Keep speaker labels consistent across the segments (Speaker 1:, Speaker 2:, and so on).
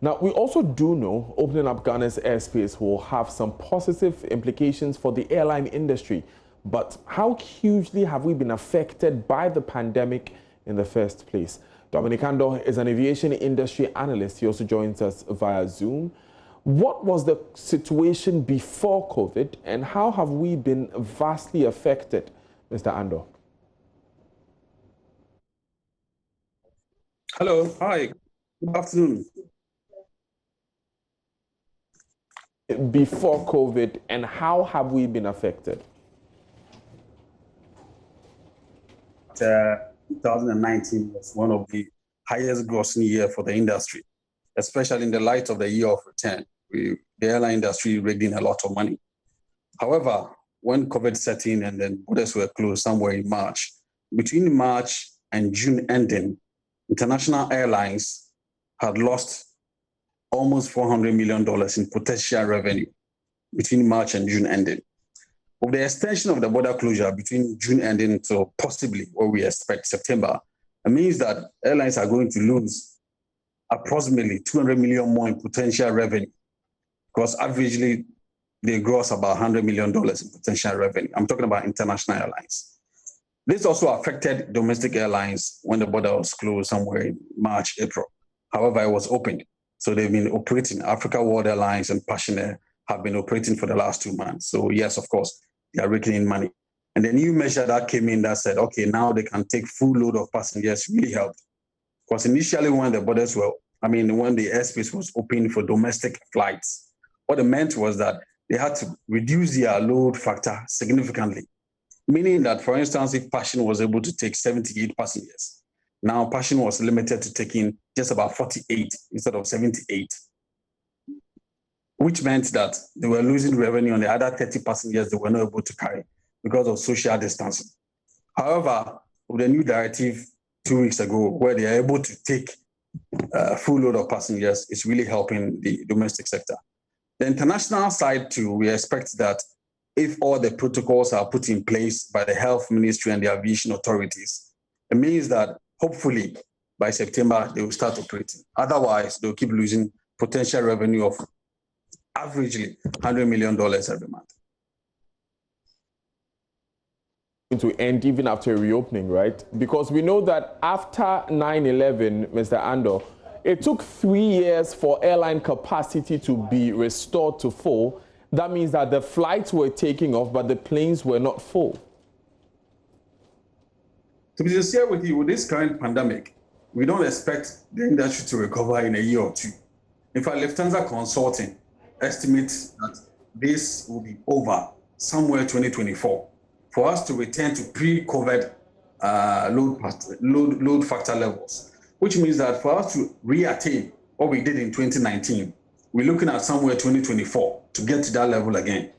Speaker 1: Now, we also do know opening up Ghana's airspace will have some positive implications for the airline industry. But how hugely have we been affected by the pandemic in the first place? Dominic Ando is an aviation industry analyst. He also joins us via Zoom. What was the situation before COVID, and how have we been vastly affected, Mr. Ando?
Speaker 2: Hello, hi, good afternoon.
Speaker 1: Before COVID, and how have we been affected?
Speaker 2: 2019 was one of the highest grossing year for the industry, especially in the light of the year of return. The airline industry raked in a lot of money. However, when COVID set in and then borders were closed somewhere in March, between March and June ending, international airlines had lost almost $400 million in potential revenue between March and June ending. With the extension of the border closure between June ending to possibly what we expect September, it means that airlines are going to lose approximately $200 million more in potential revenue, because averagely they gross about $100 million in potential revenue. I'm talking about international airlines. This also affected domestic airlines when the border was closed somewhere in March, April. However, it was opened. So they've been operating. Africa World Airlines and Passion Air have been operating for the last 2 months. So yes, of course, they are raking in money. And the new measure that came in that said, okay, now they can take full load of passengers really helped. Because initially when the borders were, when the airspace was open for domestic flights, what it meant was that they had to reduce their load factor significantly. Meaning that, for instance, if Passion was able to take 78 passengers, now Passion was limited to taking just about 48 instead of 78, which meant that they were losing revenue on the other 30 passengers they were not able to carry because of social distancing. However, with the new directive 2 weeks ago, where they are able to take full load of passengers, it's really helping the domestic sector. The international side too, we expect that if all the protocols are put in place by the health ministry and the aviation authorities, it means that hopefully by September they will start operating. Otherwise, they'll keep losing potential revenue of averagely $100 million every month.
Speaker 1: To end even after reopening, right? Because we know that after 9/11, Mr. Ando, it took 3 years for airline capacity to be restored to full. That means that the flights were taking off, but the planes were not full.
Speaker 2: To be sincere with you, with this current pandemic, we don't expect the industry to recover in a year or two. In fact, Lufthansa Consulting estimates that this will be over somewhere 2024 for us to return to pre-COVID load factor levels, which means that for us to re-attain what we did in 2019, we're looking at somewhere 2024 to get to that level again.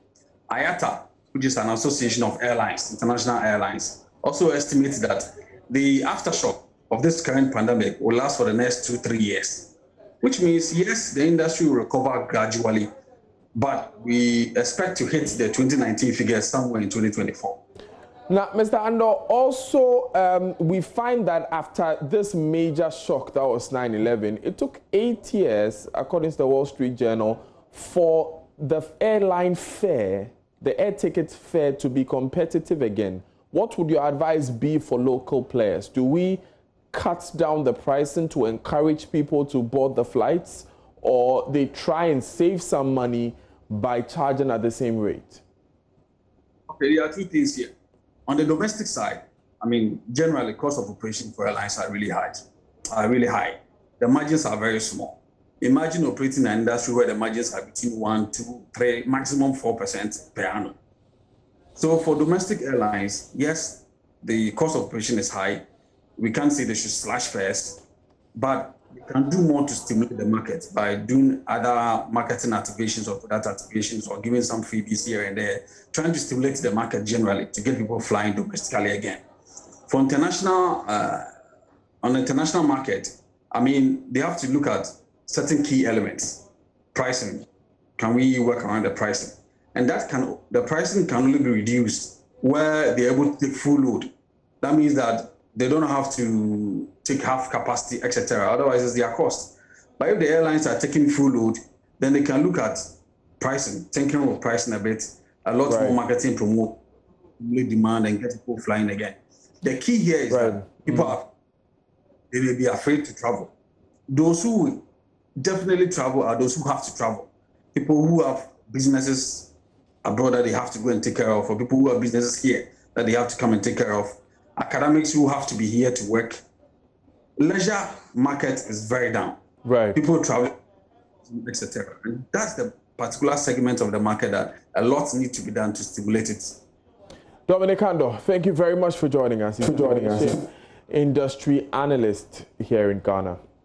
Speaker 2: IATA, which is an association of airlines, international airlines, also estimates that the aftershock of this current pandemic will last for the next 2-3 years, which means, yes, the industry will recover gradually, but we expect to hit the 2019 figures somewhere in 2024.
Speaker 1: Now, Mr. Ando, also we find that after this major shock that was 9/11, it took 8 years, according to the Wall Street Journal, for the airline fare, the air ticket fare, to be competitive again. What would your advice be for local players? Do we cut down the pricing to encourage people to board the flights, or they try and save some money by charging at the same rate?
Speaker 2: Okay, there are two things here. On the domestic side, generally cost of operation for airlines are really high. The margins are very small. Imagine operating an industry where the margins are between 1, 2, 3, maximum 4% per annum. So for domestic airlines, yes, the cost of operation is high. We can't say they should slash fares, but we can do more to stimulate the market by doing other marketing activations or product activations or giving some freebies here and there, trying to stimulate the market generally to get people flying domestically again. For international, on the international market, they have to look at certain key elements. Pricing, can we work around the pricing? And the pricing can only be reduced where they're able to take full load. That means that they don't have to take half capacity, etc. Otherwise, it's their cost. But if the airlines are taking full load, then they can look at pricing, thinking of pricing a bit, a lot more marketing, promote demand, and get people flying again. The key here is that people they may be afraid to travel. Those who definitely travel are those who have to travel. People who have businesses abroad that they have to go and take care of, or people who have businesses here that they have to come and take care of. Academics who have to be here to work. Leisure market is very down.
Speaker 1: Right.
Speaker 2: People travel, etc. And that's the particular segment of the market that a lot needs to be done to stimulate it.
Speaker 1: Dominic Ando, thank you very much for joining us. Industry analyst here in Ghana.